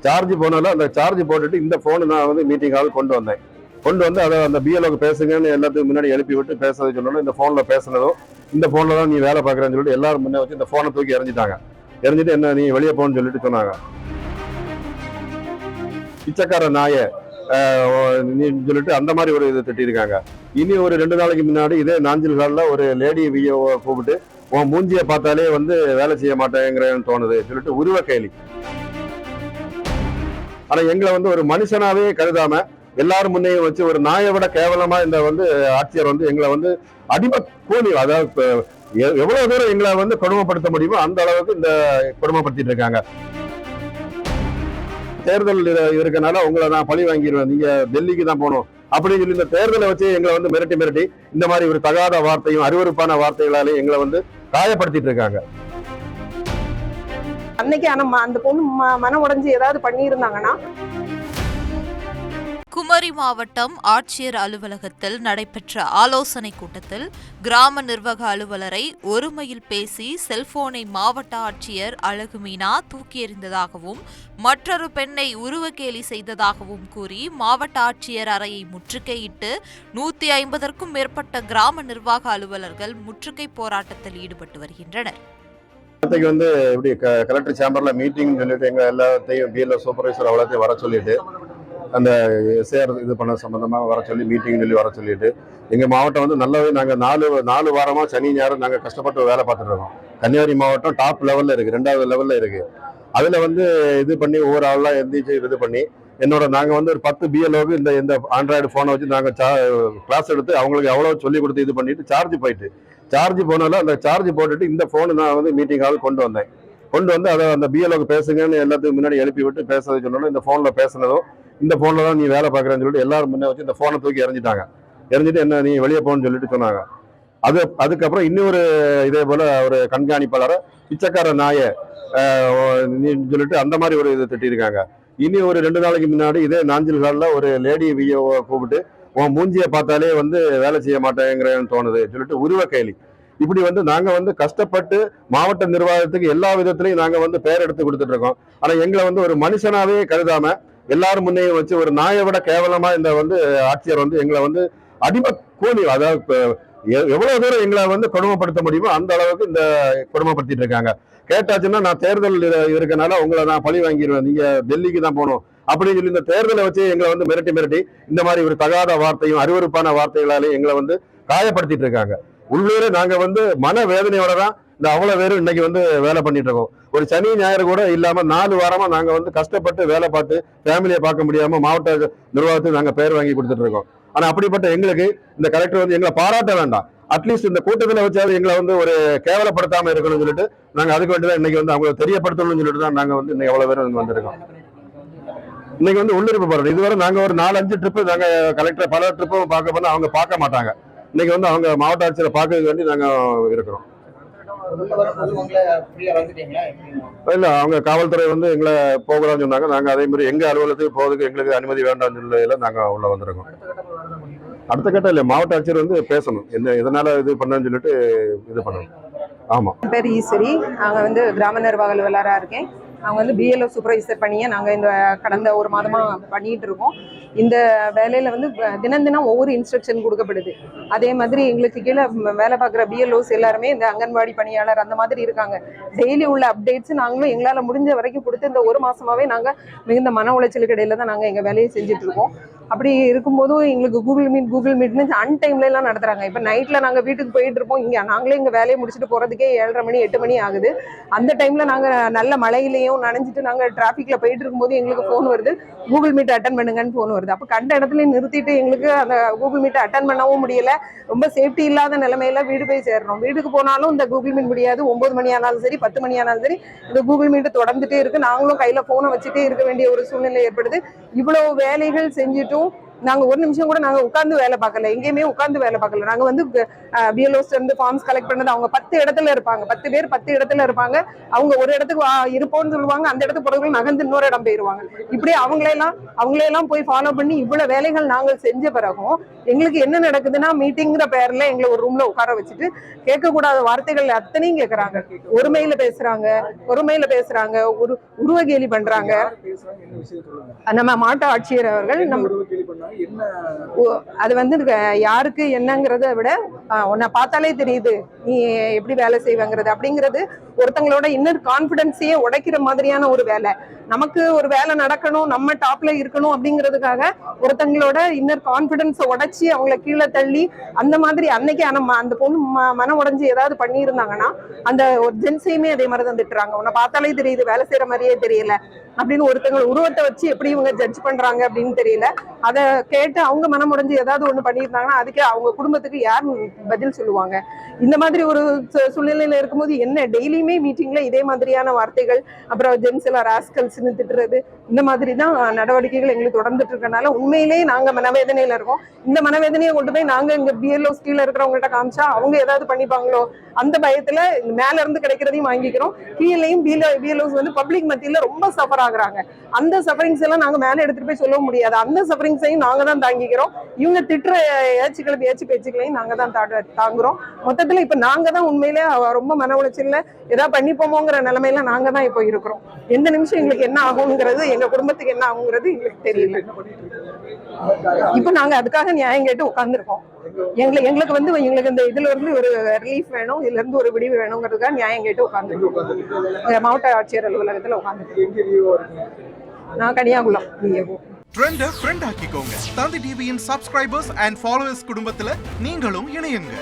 Charge போனாலும் அந்த charge போட்டுட்டு இந்த போன் நான் வந்து மீட்டிங் ஹால் கொண்டு வந்தேன். கொண்டு வந்து அதை அந்த பிஎல்ஓக்கு பேசுங்கன்னு எல்லாத்துக்கும் முன்னாடி எழுப்பி விட்டு பேசுறது சொல்லணும். இந்த போன்ல பேசுனதும் இந்த போன்ல தான் நீ வேலை பார்க்குறேன்னு சொல்லிட்டு எல்லாரும் முன்னே வச்சு இந்த போனை தூக்கி எறிஞ்சிட்டாங்க. எறிஞ்சிட்டு என்ன நீ வெளியே போன்னு சொல்லிட்டு சொன்னாங்க. பிச்சைக்கார நாய நீ சொல்லிட்டு அந்த மாதிரி ஒரு இது திட்டிருக்காங்க. இனி ஒரு 2 நாளைக்கு முன்னாடி இதே நாஞ்சில் ஹால்ல ஒரு லேடி விஓ கூப்பிட்டு உன் மூஞ்சியை பார்த்தாலே வந்து வேலை செய்ய மாட்டேங்கிறேன்னு தோணுது சொல்லிட்டு உருவ கேலி. ஆனா எங்களை வந்து ஒரு மனுஷனாவே கருதாம எல்லாரும் முன்னையும் வச்சு ஒரு நாயை விட கேவலமா இந்த வந்து ஆட்சியர் வந்து எங்களை வந்து அடிமை கூலி, அதாவது எவ்வளவு தூரம் எங்களை வந்து கொடுமைப்படுத்த முடியுமோ அந்த அளவுக்கு இந்த கொடுமைப்படுத்திட்டு இருக்காங்க. தேர்தல் இருக்கனால உங்களை நான் பழி வாங்கிடுவேன், நீங்க டெல்லிக்கு தான் போகணும் அப்படின்னு சொல்லி இந்த தேர்தலை வச்சு எங்களை வந்து மிரட்டி இந்த மாதிரி ஒரு தகாத வார்த்தையும் அருவருப்பான வார்த்தைகளாலே எங்களை வந்து காயப்படுத்திட்டு இருக்காங்க. அன்னைக்கு அந்த பொண்ணு மனம் உடைஞ்சு ஏதாவது பண்ணியிருந்தாங்கன்னா. குமரி மாவட்டம் ஆட்சியர் அலுவலகத்தில் நடைபெற்ற ஆலோசனை கூட்டத்தில் கிராம நிர்வாக அலுவலரை ஒருமையில் பேசி செல்போனை மாவட்ட ஆட்சியர் அழகுமீனா தூக்கி எறிந்ததாகவும் மற்றொரு பெண்ணை உருவகேலி செய்ததாகவும் கூறி மாவட்ட ஆட்சியர் அறையை முற்றுகையிட்டு 150க்கும் மேற்பட்ட கிராம நிர்வாக அலுவலர்கள் முற்றுகை போராட்டத்தில் ஈடுபட்டு வருகின்றனர். வந்து இப்படி கலெக்டர் சேம்பர்ல மீட்டிங் சொல்லிட்டு எங்க எல்லாத்தையும் பிஎல்ஓ சூப்பர்வைசர் அவ்வளோத்தையும் வர சொல்லிட்டு அந்த எஸ்ஏஆர் இது பண்ண சம்பந்தமாக வர சொல்லி மீட்டிங் சொல்லி வர சொல்லிட்டு எங்கள் மாவட்டம் வந்து நல்லாவே நாங்கள் நாலு வாரமாக சனி ஞாயிறு நாங்கள் கஷ்டப்பட்டு வேலை பார்த்துட்டு இருக்கோம். கன்னியாகுமரி மாவட்டம் டாப் லெவலில் இருக்குது, 2வது லெவலில் இருக்குது. அதில் வந்து இது பண்ணி ஒவ்வொரு ஆளெலாம் எந்திரிச்சு இது பண்ணி நாங்கள் வந்து ஒரு 10 பிஎல்ஓக்கு இந்த ஆண்ட்ராய்டு ஃபோனை வச்சு நாங்கள் கிளாஸ் எடுத்து அவங்களுக்கு எவ்வளோ சொல்லி கொடுத்து இது பண்ணிட்டு சார்ஜ் போனாலும் அந்த சார்ஜ் போட்டுட்டு இந்த ஃபோனு நான் வந்து மீட்டிங் ஹால் கொண்டு வந்து அதை அந்த பிஎல்ஓக்கு பேசுங்கன்னு எல்லாத்துக்கும் முன்னாடி எழுப்பி விட்டு பேசுறது சொல்லணும். இந்த ஃபோனில் பேசுனதும் இந்த போன்ல தான் நீ வேலை பார்க்குறேன்னு சொல்லிட்டு எல்லாரும் முன்னே வச்சு இந்த போனை தூக்கி எறிஞ்சிட்டாங்க. எறிஞ்சிட்டு என்ன நீ வெளியே போன்னு சொல்லிட்டு சொன்னாங்க. அதுக்கப்புறம் இன்னொரு இதே போல ஒரு கண்காணிப்பாளரை பிச்சைக்கார நாயை நீ சொல்லிட்டு அந்த மாதிரி ஒரு இது திட்டிருக்காங்க. இனி ஒரு 2 நாளைக்கு முன்னாடி இதே நாஞ்சில் ஹால்ல ஒரு லேடி விஓ கூப்பிட்டு உன் மூஞ்சியை பார்த்தாலே வந்து வேலை செய்ய மாட்டேங்கிறேன்னு தோணுது சொல்லிட்டு உருவ கேலி. இப்படி வந்து நாங்க வந்து கஷ்டப்பட்டு மாவட்ட நிர்வாகத்துக்கு எல்லா விதத்திலையும் நாங்க வந்து பெயர் எடுத்து கொடுத்துட்டு இருக்கோம். ஆனா எங்களை வந்து ஒரு மனுஷனாவே கருதாம எல்லாரும் முன்னையும் வச்சு ஒரு நாயை விட கேவலமா இந்த வந்து ஆட்சியர் வந்து எங்களை வந்து அடிமை கூலி, அதாவது எவ்வளவு தூரம் எங்களை வந்து கொடுமைப்படுத்த முடியுமோ அந்த அளவுக்கு இந்த கொடுமைப்படுத்திட்டு இருக்காங்க. கேட்டாச்சுன்னா நான் தேர்தல் இருக்கனால உங்களை நான் பழி வாங்கிடுவேன், நீங்க டெல்லிக்கு தான் போகணும் அப்படின்னு சொல்லி இந்த தேர்தலை வச்சு எங்களை வந்து மிரட்டி இந்த மாதிரி ஒரு தகாத வார்த்தையும் அருவருப்பான வார்த்தைகளாலே எங்களை வந்து காயப்படுத்திட்டு இருக்காங்க. உள்ளூரே நாங்க வந்து மன வேதனையோட தான் இந்த அவ்வளவு பேரும் இன்னைக்கு வந்து வேலை பண்ணிட்டு இருக்கோம். ஒரு சனி ஞாயிறு கூட இல்லாம 4 வாரமா நாங்க வந்து கஷ்டப்பட்டு வேலை பார்த்து ஃபேமிலியை பார்க்க முடியாம மாவட்ட நிர்வாகத்துக்கு நாங்க பெயர் வாங்கி கொடுத்துட்டு இருக்கோம். ஆனா அப்படிப்பட்ட எங்களுக்கு இந்த கலெக்டர் வந்து எங்களை பாராட்ட வேண்டாம், அட்லீஸ்ட் இந்த கூட்டத்தில் வச்சாவது எங்களை வந்து ஒரு கேவலப்படுத்தாம இருக்கணும்னு சொல்லிட்டு நாங்க அதுக்கு வேண்டியதான் இன்னைக்கு வந்து அவங்களை தெரியப்படுத்தணும்னு சொல்லிட்டு தான் நாங்க வந்து இன்னைக்கு எவ்வளவு பேர் வந்திருக்கோம். இன்னைக்கு வந்து உள்ளிருப்பு போறோம். இதுவரை நாங்க ஒரு 4-5 ட்ரிப்பு நாங்க கலெக்டர் பல ட்ரிப்பும் பார்க்க போனா அவங்க பார்க்க மாட்டாங்க. இன்னைக்கு வந்து அவங்க மாவட்ட ஆட்சியரை பார்க்கறதுக்கு வேண்டி நாங்க இருக்கிறோம். இல்ல அவங்க காவல்துறை வந்து எங்களை போகலாம்னு சொன்னாங்க. நாங்க அதே மாதிரி எங்க அலுவலகத்துக்கு போறதுக்கு எங்களுக்கு அனுமதி வேண்டாம்னு சொல்லையில நாங்க உள்ள வந்திருக்கோம். அடுத்த கட்டம் இல்ல, மாவட்ட ஆட்சியர் வந்து பேசணும், என்ன எதனால இது பண்ணு சொல்லிட்டு இது பண்ணணும். ஆமா, பேர் ஈஸ்வரி, நாங்க வந்து கிராம நிர்வாக அலுவலரா இருக்கேன். அவங்க வந்து பிஎல்ஓ சூப்பர்வைசர் பண்ணியே நாங்கள் இந்த கடந்த 1 மாதமாக பண்ணிகிட்டு இருக்கோம். இந்த வேலையில் வந்து தினம் ஒவ்வொரு இன்ஸ்ட்ரக்ஷன் கொடுக்கப்படுது. அதே மாதிரி எங்களுக்கு கீழே வேலை பார்க்குற பிஎல்ஓஸ் எல்லாருமே இந்த அங்கன்வாடி பணியாளர் அந்த மாதிரி இருக்காங்க. டெய்லி உள்ள அப்டேட்ஸ் நாங்களும் எங்களால் முடிஞ்ச வரைக்கும் கொடுத்து இந்த 1 மாதமாகவே நாங்கள் மிகுந்த மன உளைச்சலுக்கு இடையில தான் நாங்கள் எங்கள் வேலையை செஞ்சிட்ருக்கோம். அப்படி இருக்கும்போதும் எங்களுக்கு கூகுள் மீட்னு அன்டைம்லாம் நடத்துகிறாங்க. இப்போ நைட்டில் நாங்கள் வீட்டுக்கு போயிட்டு இருப்போம், இங்கே நாங்களே எங்கள் வேலையை முடிச்சுட்டு போகிறதுக்கே 7:30 மணி 8 மணி ஆகுது. அந்த டைமில் நாங்கள் நல்ல மழையிலையும் நனைஞ்சிட்டு நாங்கள் டிராஃபிக்கில் போயிட்டு இருக்கும்போது எங்களுக்கு ஃபோன் வருது, கூகுள் மீட் அட்டன் பண்ணுங்கன்னு ஃபோன் வருது. அப்போ கண்ட இடத்துல நிறுத்திட்டு எங்களுக்கு அந்த கூகுள் மீட்டை அட்டன் பண்ணவும் முடியல. ரொம்ப சேஃப்டி இல்லாத நிலைமையில வீடு போய் சேர்றோம். வீட்டுக்கு போனாலும் இந்த கூகுள் மீட் முடியாது. 9 மணி ஆனாலும் சரி 10 மணி ஆனாலும் சரி இந்த கூகுள் மீட் தொடர்ந்துட்டே இருக்கு. நாங்களும் கையில் ஃபோனை வச்சுட்டே இருக்க வேண்டிய ஒரு சூழ்நிலை ஏற்படுது. இவ்வளவு வேலைகள் செஞ்சுட்டும் நாங்க ஒரு நிமிஷம் கூட நாங்க உட்கார்ந்து வேலை பார்க்கல, எங்கேயுமே உட்கார்ந்து வேலை பார்க்கல. நாங்க வந்து பிஎல்ஓஸ் இருந்து ஃபார்ம்ஸ் கலெக்ட் பண்ணது, அவங்க 10 இடத்துல இருப்பாங்க, 10 பேர் 10 இடத்துல இருப்பாங்க. அவங்க ஒரு இடத்துக்கு இருப்போம்னு சொல்லுவாங்க, அந்த இடத்துக்கு போறதுக்குள்ள நகர்ந்து இன்னொரு இடம் போயிருவாங்க. இப்படி அவங்களையெல்லாம் போய் ஃபாலோ பண்ணி இவ்வளவு வேலைகள் நாங்கள் செஞ்ச பிறகும் எங்களுக்கு என்ன நடக்குதுன்னா, மீட்டிங்கிற பேர்ல எங்களை ஒரு ரூம்ல உட்கார வச்சுட்டு கேட்கக்கூடாத வார்த்தைகள் அத்தனையும் கேட்கறாங்க. ஒருமையில பேசுறாங்க, ஒரு உருவகேலி பண்றாங்க. நம்ம மாவட்ட ஆட்சியர் அவர்கள் அது வந்து யாருக்கு என்னங்கிறத விட உன்னை பார்த்தாலே தெரியுது நீ எப்படி வேலை செய்வாங்கிறது அப்படிங்கிறது ஒருத்தங்களோட இன்னர் கான்பிடன்ஸையே உடைக்கிற மாதிரியான ஒரு வேலை. நமக்கு ஒரு வேலை நடக்கணும், நம்ம டாப்ல இருக்கணும் அப்படிங்கிறதுக்காக ஒருத்தங்களோட இன்னர் கான்பிடன்ஸை உடைச்சி அவங்கள கீழே தள்ளி அந்த மாதிரி அன்னைக்கு அந்த பொண்ணு மனம் உடைஞ்சு ஏதாவது பண்ணியிருந்தாங்கன்னா அந்த ஒரு ஜென்ஸையுமே அதே மாதிரி தான் திட்டுறாங்க. உன்னை பார்த்தாலே தெரியுது வேலை செய்யற மாதிரியே தெரியல அப்படின்னு ஒருத்தங்க உருவத்தை வச்சு எப்படி இவங்க ஜட்ஜ் பண்றாங்க அப்படின்னு தெரியல. அதை கேட்டு அவங்க மனம் உடைஞ்சு ஏதாவது ஒண்ணு பண்ணியிருந்தாங்கன்னா அதுக்கு அவங்க குடும்பத்துக்கு யார் பதில் சொல்லுவாங்க? இந்த மாதிரி ஒரு சூழ்நிலையில இருக்கும்போது என்ன டெய்லியுமே மீட்டிங்ல இதே மாதிரியான வார்த்தைகள், அப்புறம் ஜென்ஸ் எல்லாம் ராஸ்கல்ஸ்னு திட்டுறது, இந்த மாதிரி தான் நடவடிக்கைகள் எங்களுக்கு தொடர்ந்துட்டு இருக்கனால உண்மையிலேயே நாங்க மனவேதனையில இருக்கோம். இந்த மனவேதனையை கொண்டு போய் நாங்க இங்க பிஎல்ஓஸ் கீழே இருக்கிறவங்கள்ட்ட காமிச்சா அவங்க ஏதாவது பண்ணிப்பாங்களோ அந்த பயத்துல மேல இருந்து கிடைக்கிறதையும் வாங்கிக்கிறோம். கீழேயும் பிஎல்ஓஸ் வந்து பப்ளிக் மத்தியில ரொம்ப சஃபர் ஆகுறாங்க. அந்த சஃபரிங்ஸ் எல்லாம் நாங்க மேல எடுத்துட்டு போய் சொல்ல முடியாது. அந்த சஃபரிங்ஸையும் நாங்க தான் தாங்கிக்கிறோம். இவங்க திட்டுற ஏச்சு பேச்சுக்களையும் நாங்க தான் தாங்குறோம். மொத்தத்துல இப்ப நாங்க தான் உண்மையிலே ரொம்ப மன உளைச்சல்ல ஏதாவது பண்ணிப்போமோங்கிற நிலைமையில நாங்க தான் இப்போ இருக்கிறோம். எந்த நிமிஷம் எங்களுக்கு என்ன ஆகுங்கிறது, எங்க குடும்பத்துக்கு என்ன ஆகுங்கிறது எங்களுக்கு தெரியல. இப்ப நாங்க அதுக்காக நியாயம் கேட்டு உட்கார்ந்துருக்கோம். எங்களுக்கு வந்து எங்களுக்கு இந்த இதுல இருந்து ஒரு ரிலீஃப் வேணும், இதுல இருந்து ஒரு விடிவு வேணுங்கிறதுக்காக நியாயம் கேட்டு உட்கார்ந்துருக்கோம். மாவட்ட ஆட்சியர் அலுவலகத்துல உட்கார்ந்து நான் கனியாகுளம். ட்ரெண்ட ஃப்ரெண்ட் ஆக்கிக்கோங்க. தந்தி டிவியின் சப்ஸ்கிரைபர்ஸ் அண்ட் ஃபாலோவர்ஸ் குடும்பத்துல நீங்களும் இணையுங்க.